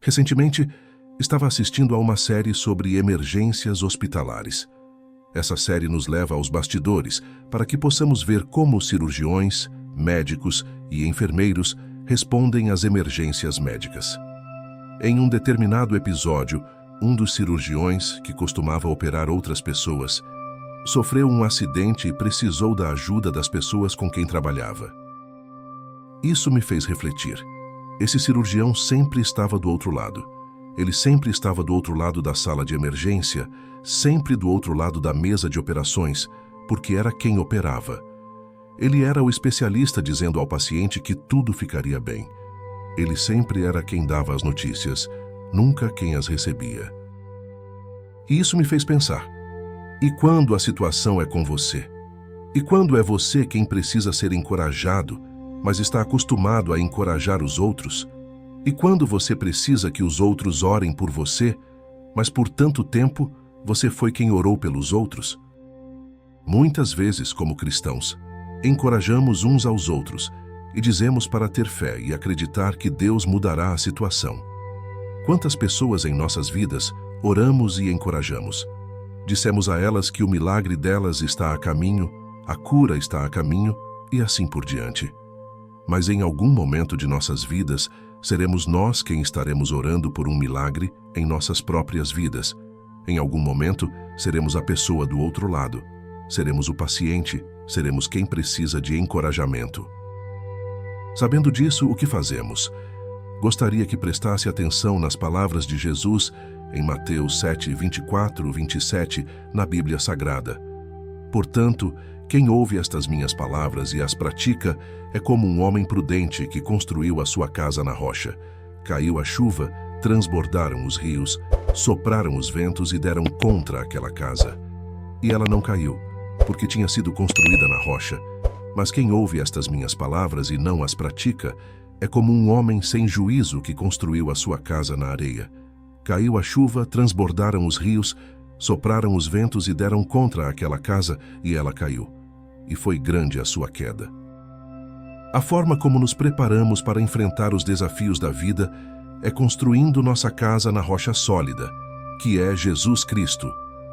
Recentemente, estava assistindo a uma série sobre emergências hospitalares. Essa série nos leva aos bastidores para que possamos ver como cirurgiões, médicos e enfermeiros respondem às emergências médicas. Em um determinado episódio, um dos cirurgiões, que costumava operar outras pessoas, sofreu um acidente e precisou da ajuda das pessoas com quem trabalhava. Isso me fez refletir. Esse cirurgião sempre estava do outro lado. Ele sempre estava do outro lado da sala de emergência, sempre do outro lado da mesa de operações, porque era quem operava. Ele era o especialista dizendo ao paciente que tudo ficaria bem. Ele sempre era quem dava as notícias, nunca quem as recebia. E isso me fez pensar. E quando a situação é com você? E quando é você quem precisa ser encorajado, mas está acostumado a encorajar os outros? E quando você precisa que os outros orem por você, mas por tanto tempo você foi quem orou pelos outros? Muitas vezes, como cristãos, encorajamos uns aos outros e dizemos para ter fé e acreditar que Deus mudará a situação. Quantas pessoas em nossas vidas oramos e encorajamos? Dissemos a elas que o milagre delas está a caminho, a cura está a caminho e assim por diante. Mas em algum momento de nossas vidas, seremos nós quem estaremos orando por um milagre em nossas próprias vidas. Em algum momento, seremos a pessoa do outro lado. Seremos o paciente, seremos quem precisa de encorajamento. Sabendo disso, o que fazemos? Gostaria que prestasse atenção nas palavras de Jesus em Mateus 7, 24, 27, na Bíblia Sagrada. Portanto, quem ouve estas minhas palavras e as pratica é como um homem prudente que construiu a sua casa na rocha. Caiu a chuva, transbordaram os rios, sopraram os ventos e deram contra aquela casa. E ela não caiu, porque tinha sido construída na rocha. Mas quem ouve estas minhas palavras e não as pratica é como um homem sem juízo que construiu a sua casa na areia. Caiu a chuva, transbordaram os rios, sopraram os ventos e deram contra aquela casa, e ela caiu. E foi grande a sua queda. A forma como nos preparamos para enfrentar os desafios da vida é construindo nossa casa na rocha sólida, que é Jesus Cristo.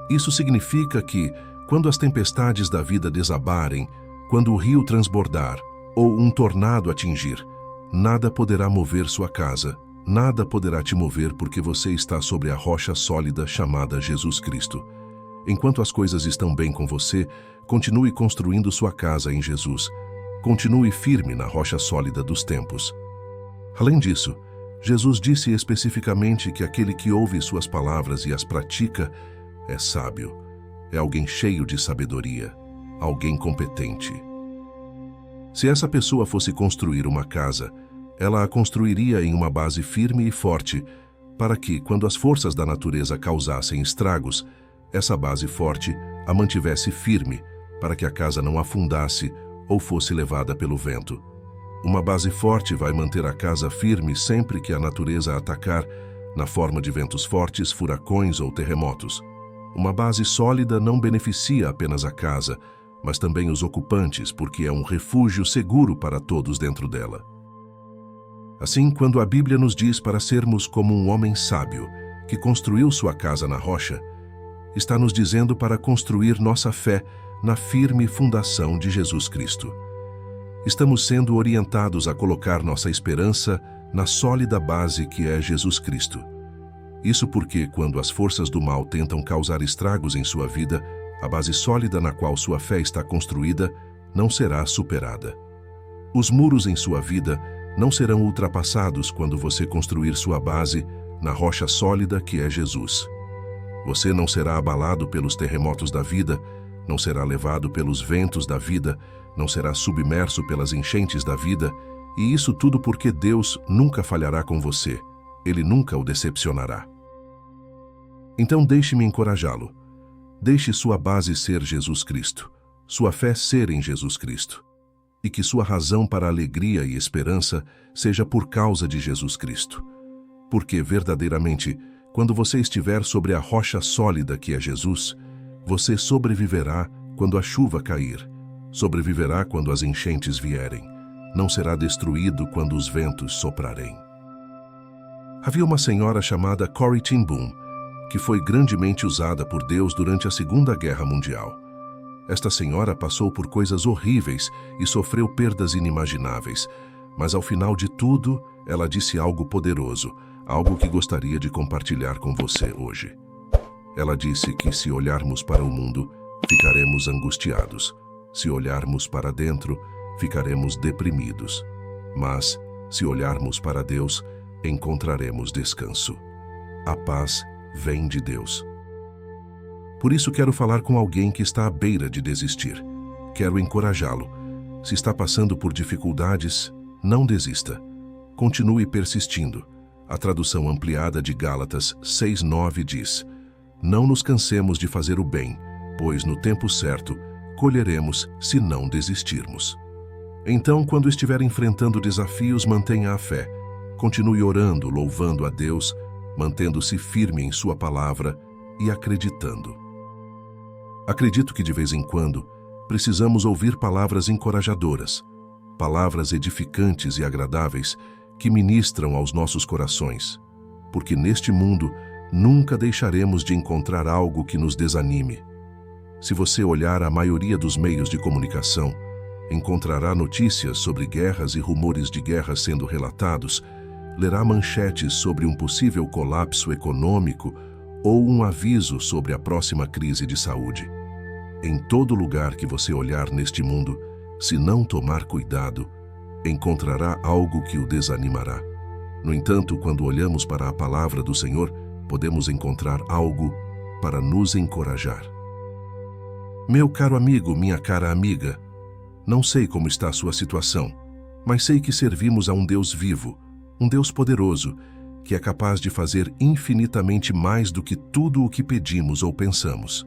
Isso significa que, quando as tempestades da vida desabarem, quando o rio transbordar ou um tornado atingir, nada poderá mover sua casa, nada poderá te mover porque você está sobre a rocha sólida chamada Jesus Cristo. Enquanto as coisas estão bem com você, continue construindo sua casa em Jesus. Continue firme na rocha sólida dos tempos. Além disso, Jesus disse especificamente que aquele que ouve suas palavras e as pratica é sábio, é alguém cheio de sabedoria, alguém competente. Se essa pessoa fosse construir uma casa, ela a construiria em uma base firme e forte, para que, quando as forças da natureza causassem estragos, essa base forte a mantivesse firme, para que a casa não afundasse ou fosse levada pelo vento. Uma base forte vai manter a casa firme sempre que a natureza a atacar, na forma de ventos fortes, furacões ou terremotos. Uma base sólida não beneficia apenas a casa, mas também os ocupantes, porque é um refúgio seguro para todos dentro dela. Assim, quando a Bíblia nos diz para sermos como um homem sábio, que construiu sua casa na rocha, está nos dizendo para construir nossa fé na firme fundação de Jesus Cristo. Estamos sendo orientados a colocar nossa esperança na sólida base que é Jesus Cristo. Isso porque, quando as forças do mal tentam causar estragos em sua vida, a base sólida na qual sua fé está construída não será superada. Os muros em sua vida não serão ultrapassados quando você construir sua base na rocha sólida que é Jesus. Você não será abalado pelos terremotos da vida, não será levado pelos ventos da vida, não será submerso pelas enchentes da vida, e isso tudo porque Deus nunca falhará com você. Ele nunca o decepcionará. Então deixe-me encorajá-lo. Deixe sua base ser Jesus Cristo, sua fé ser em Jesus Cristo, e que sua razão para alegria e esperança seja por causa de Jesus Cristo. Porque, verdadeiramente, quando você estiver sobre a rocha sólida que é Jesus, você sobreviverá quando a chuva cair, sobreviverá quando as enchentes vierem, não será destruído quando os ventos soprarem. Havia uma senhora chamada Corrie ten Boom, que foi grandemente usada por Deus durante a Segunda Guerra Mundial. Esta senhora passou por coisas horríveis e sofreu perdas inimagináveis, mas ao final de tudo, ela disse algo poderoso, algo que gostaria de compartilhar com você hoje. Ela disse que se olharmos para o mundo, ficaremos angustiados. Se olharmos para dentro, ficaremos deprimidos. Mas, se olharmos para Deus, encontraremos descanso. A paz vem de Deus. Por isso quero falar com alguém que está à beira de desistir. Quero encorajá-lo. Se está passando por dificuldades, não desista. Continue persistindo. A tradução ampliada de Gálatas 6:9 diz: "Não nos cansemos de fazer o bem, pois no tempo certo colheremos se não desistirmos." Então, quando estiver enfrentando desafios, mantenha a fé. Continue orando, louvando a Deus, mantendo-se firme em sua palavra e acreditando. Acredito que de vez em quando precisamos ouvir palavras encorajadoras, palavras edificantes e agradáveis que ministram aos nossos corações, porque neste mundo nunca deixaremos de encontrar algo que nos desanime. Se você olhar a maioria dos meios de comunicação, encontrará notícias sobre guerras e rumores de guerras sendo relatados, lerá manchetes sobre um possível colapso econômico ou um aviso sobre a próxima crise de saúde. Em todo lugar que você olhar neste mundo, se não tomar cuidado, encontrará algo que o desanimará. No entanto, quando olhamos para a palavra do Senhor, podemos encontrar algo para nos encorajar. Meu caro amigo, minha cara amiga, não sei como está a sua situação, mas sei que servimos a um Deus vivo, um Deus poderoso, que é capaz de fazer infinitamente mais do que tudo o que pedimos ou pensamos.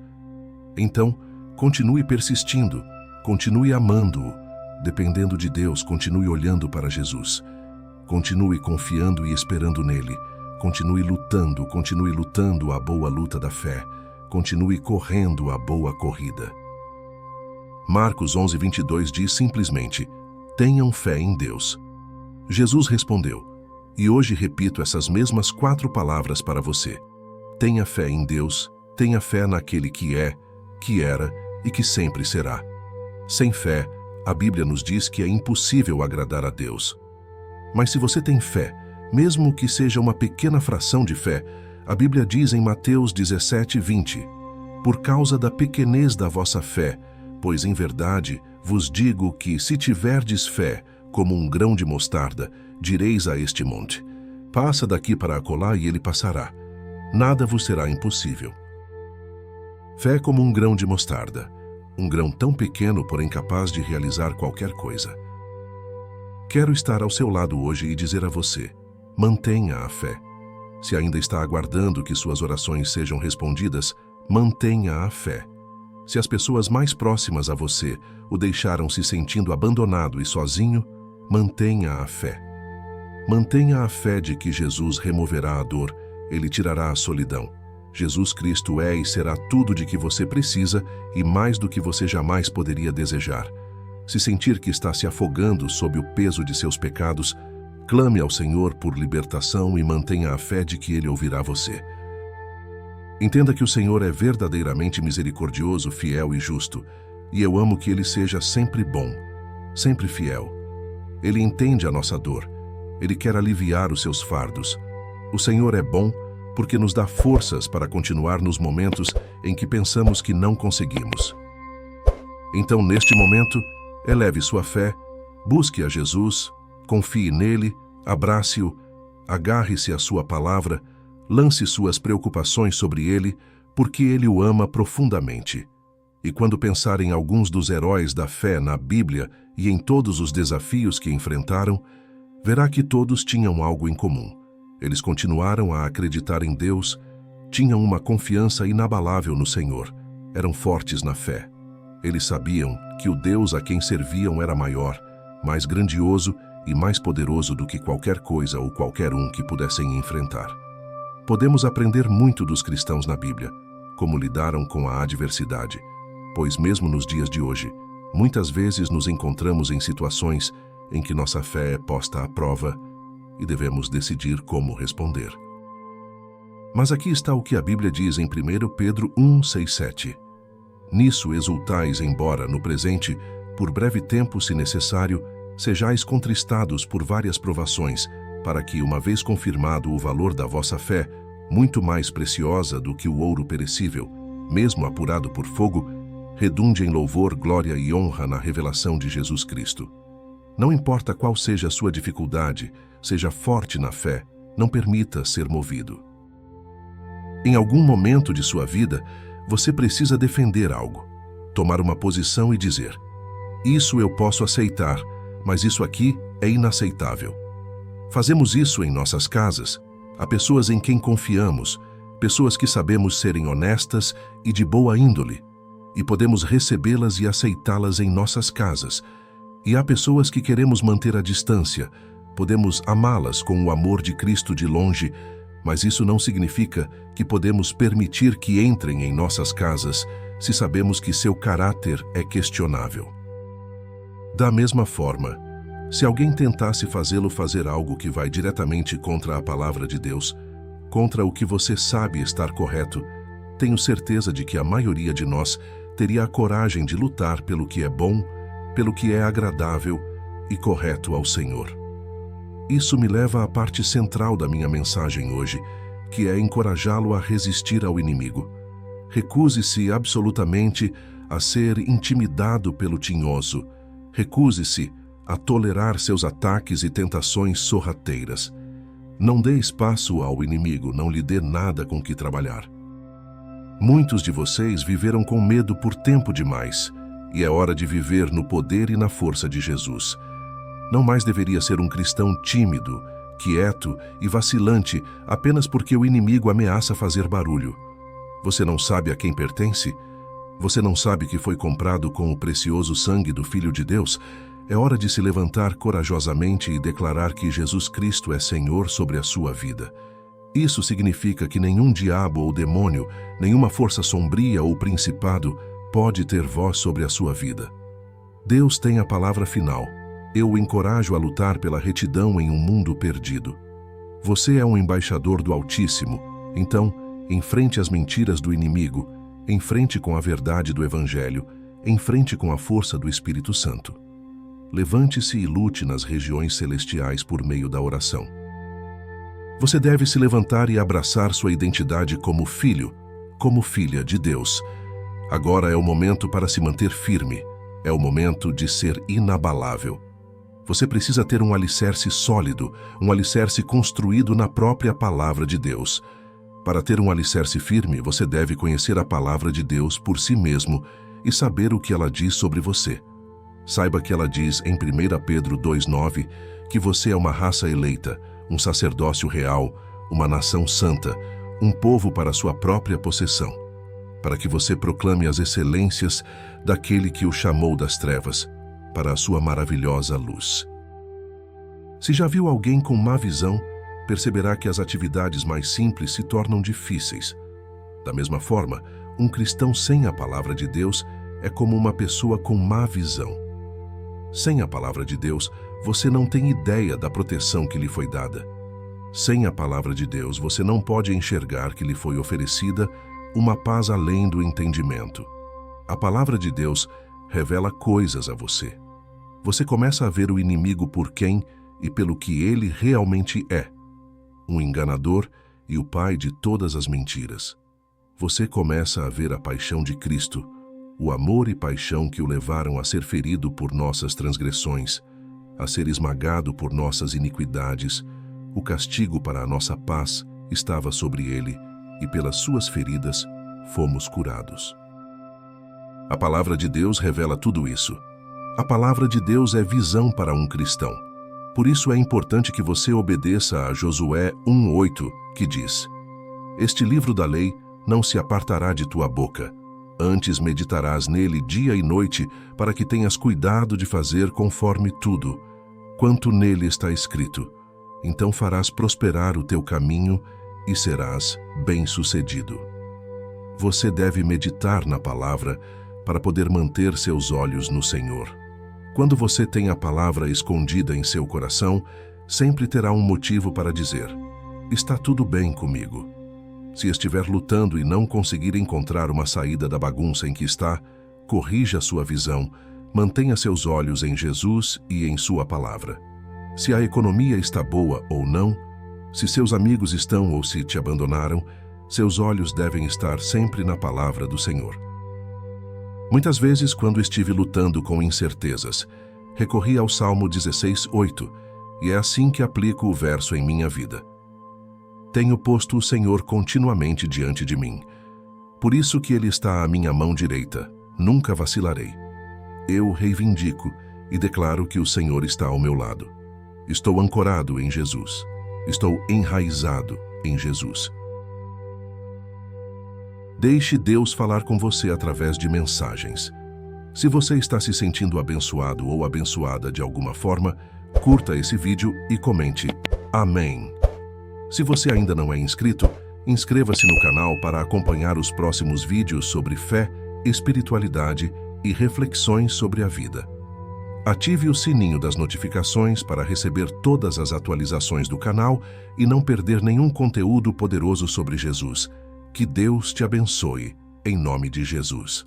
Então, continue persistindo, continue amando-o, dependendo de Deus, continue olhando para Jesus. Continue confiando e esperando nele. Continue lutando a boa luta da fé. Continue correndo a boa corrida. Marcos 11:22 diz simplesmente: tenham fé em Deus. Jesus respondeu, e hoje repito essas mesmas 4 palavras para você. Tenha fé em Deus, tenha fé naquele que é, que era e que sempre será. Sem fé, a Bíblia nos diz que é impossível agradar a Deus. Mas se você tem fé, mesmo que seja uma pequena fração de fé, a Bíblia diz em Mateus 17:20, por causa da pequenez da vossa fé, pois em verdade vos digo que se tiverdes fé, como um grão de mostarda, direis a este monte, passa daqui para acolá e ele passará. Nada vos será impossível. Fé como um grão de mostarda, um grão tão pequeno, porém capaz de realizar qualquer coisa. Quero estar ao seu lado hoje e dizer a você, mantenha a fé. Se ainda está aguardando que suas orações sejam respondidas, mantenha a fé. Se as pessoas mais próximas a você o deixaram se sentindo abandonado e sozinho, mantenha a fé. Mantenha a fé de que Jesus removerá a dor, ele tirará a solidão. Jesus Cristo é e será tudo de que você precisa e mais do que você jamais poderia desejar. Se sentir que está se afogando sob o peso de seus pecados, clame ao Senhor por libertação e mantenha a fé de que Ele ouvirá você. Entenda que o Senhor é verdadeiramente misericordioso, fiel e justo, e eu amo que Ele seja sempre bom, sempre fiel. Ele entende a nossa dor, Ele quer aliviar os seus fardos. O Senhor é bom porque nos dá forças para continuar nos momentos em que pensamos que não conseguimos. Então, neste momento, eleve sua fé, busque a Jesus, confie nele, abrace-o, agarre-se à sua palavra, lance suas preocupações sobre ele, porque ele o ama profundamente. E quando pensar em alguns dos heróis da fé na Bíblia e em todos os desafios que enfrentaram, verá que todos tinham algo em comum. Eles continuaram a acreditar em Deus, tinham uma confiança inabalável no Senhor, eram fortes na fé. Eles sabiam que o Deus a quem serviam era maior, mais grandioso e mais poderoso do que qualquer coisa ou qualquer um que pudessem enfrentar. Podemos aprender muito dos cristãos na Bíblia, como lidaram com a adversidade, pois mesmo nos dias de hoje, muitas vezes nos encontramos em situações em que nossa fé é posta à prova e devemos decidir como responder. Mas aqui está o que a Bíblia diz em 1 Pedro 1, 6, 7. Nisso exultais, embora, no presente, por breve tempo, se necessário, sejais contristados por várias provações, para que, uma vez confirmado o valor da vossa fé, muito mais preciosa do que o ouro perecível, mesmo apurado por fogo, redunde em louvor, glória e honra na revelação de Jesus Cristo. Não importa qual seja a sua dificuldade, seja forte na fé, não permita ser movido. Em algum momento de sua vida, você precisa defender algo, tomar uma posição e dizer: isso eu posso aceitar, mas isso aqui é inaceitável. Fazemos isso em nossas casas. Há pessoas em quem confiamos, pessoas que sabemos serem honestas e de boa índole, e podemos recebê-las e aceitá-las em nossas casas. E há pessoas que queremos manter à distância, podemos amá-las com o amor de Cristo de longe, mas isso não significa que podemos permitir que entrem em nossas casas se sabemos que seu caráter é questionável. Da mesma forma, se alguém tentasse fazê-lo fazer algo que vai diretamente contra a palavra de Deus, contra o que você sabe estar correto, tenho certeza de que a maioria de nós teria a coragem de lutar pelo que é bom, pelo que é agradável e correto ao Senhor. Isso me leva à parte central da minha mensagem hoje, que é encorajá-lo a resistir ao inimigo. Recuse-se absolutamente a ser intimidado pelo tinhoso. Recuse-se a tolerar seus ataques e tentações sorrateiras. Não dê espaço ao inimigo, não lhe dê nada com que trabalhar. Muitos de vocês viveram com medo por tempo demais, e é hora de viver no poder e na força de Jesus. Não mais deveria ser um cristão tímido, quieto e vacilante apenas porque o inimigo ameaça fazer barulho. Você não sabe a quem pertence? Você não sabe que foi comprado com o precioso sangue do Filho de Deus? É hora de se levantar corajosamente e declarar que Jesus Cristo é Senhor sobre a sua vida. Isso significa que nenhum diabo ou demônio, nenhuma força sombria ou principado pode ter voz sobre a sua vida. Deus tem a palavra final. Eu o encorajo a lutar pela retidão em um mundo perdido. Você é um embaixador do Altíssimo, então, enfrente as mentiras do inimigo, enfrente com a verdade do Evangelho, enfrente com a força do Espírito Santo. Levante-se e lute nas regiões celestiais por meio da oração. Você deve se levantar e abraçar sua identidade como filho, como filha de Deus. Agora é o momento para se manter firme, é o momento de ser inabalável. Você precisa ter um alicerce sólido, um alicerce construído na própria palavra de Deus. Para ter um alicerce firme, você deve conhecer a palavra de Deus por si mesmo e saber o que ela diz sobre você. Saiba que ela diz em 1 Pedro 2,9 que você é uma raça eleita, um sacerdócio real, uma nação santa, um povo para sua própria possessão, para que você proclame as excelências daquele que o chamou das trevas, para a sua maravilhosa luz. Se já viu alguém com má visão, perceberá que as atividades mais simples se tornam difíceis. Da mesma forma, um cristão sem a palavra de Deus é como uma pessoa com má visão. Sem a palavra de Deus, você não tem ideia da proteção que lhe foi dada. Sem a palavra de Deus, você não pode enxergar que lhe foi oferecida uma paz além do entendimento. A palavra de Deus revela coisas a você. Você começa a ver o inimigo por quem e pelo que ele realmente é. Um enganador e o pai de todas as mentiras. Você começa a ver a paixão de Cristo, o amor e paixão que o levaram a ser ferido por nossas transgressões, a ser esmagado por nossas iniquidades. O castigo para a nossa paz estava sobre ele, e pelas suas feridas fomos curados. A palavra de Deus revela tudo isso. A palavra de Deus é visão para um cristão. Por isso é importante que você obedeça a Josué 1:8, que diz: Este livro da lei não se apartará de tua boca. Antes meditarás nele dia e noite, para que tenhas cuidado de fazer conforme tudo quanto nele está escrito. Então farás prosperar o teu caminho e serás bem-sucedido. Você deve meditar na palavra para poder manter seus olhos no Senhor. Quando você tem a palavra escondida em seu coração, sempre terá um motivo para dizer: está tudo bem comigo. Se estiver lutando e não conseguir encontrar uma saída da bagunça em que está, corrija sua visão, mantenha seus olhos em Jesus e em sua palavra. Se a economia está boa ou não, se seus amigos estão ou se te abandonaram, seus olhos devem estar sempre na palavra do Senhor. Muitas vezes, quando estive lutando com incertezas, recorri ao Salmo 16:8, e é assim que aplico o verso em minha vida. Tenho posto o Senhor continuamente diante de mim. Por isso que Ele está à minha mão direita, nunca vacilarei. Eu reivindico e declaro que o Senhor está ao meu lado. Estou ancorado em Jesus. Estou enraizado em Jesus. Deixe Deus falar com você através de mensagens. Se você está se sentindo abençoado ou abençoada de alguma forma, curta esse vídeo e comente Amém. Se você ainda não é inscrito, inscreva-se no canal para acompanhar os próximos vídeos sobre fé, espiritualidade e reflexões sobre a vida. Ative o sininho das notificações para receber todas as atualizações do canal e não perder nenhum conteúdo poderoso sobre Jesus. Que Deus te abençoe, em nome de Jesus.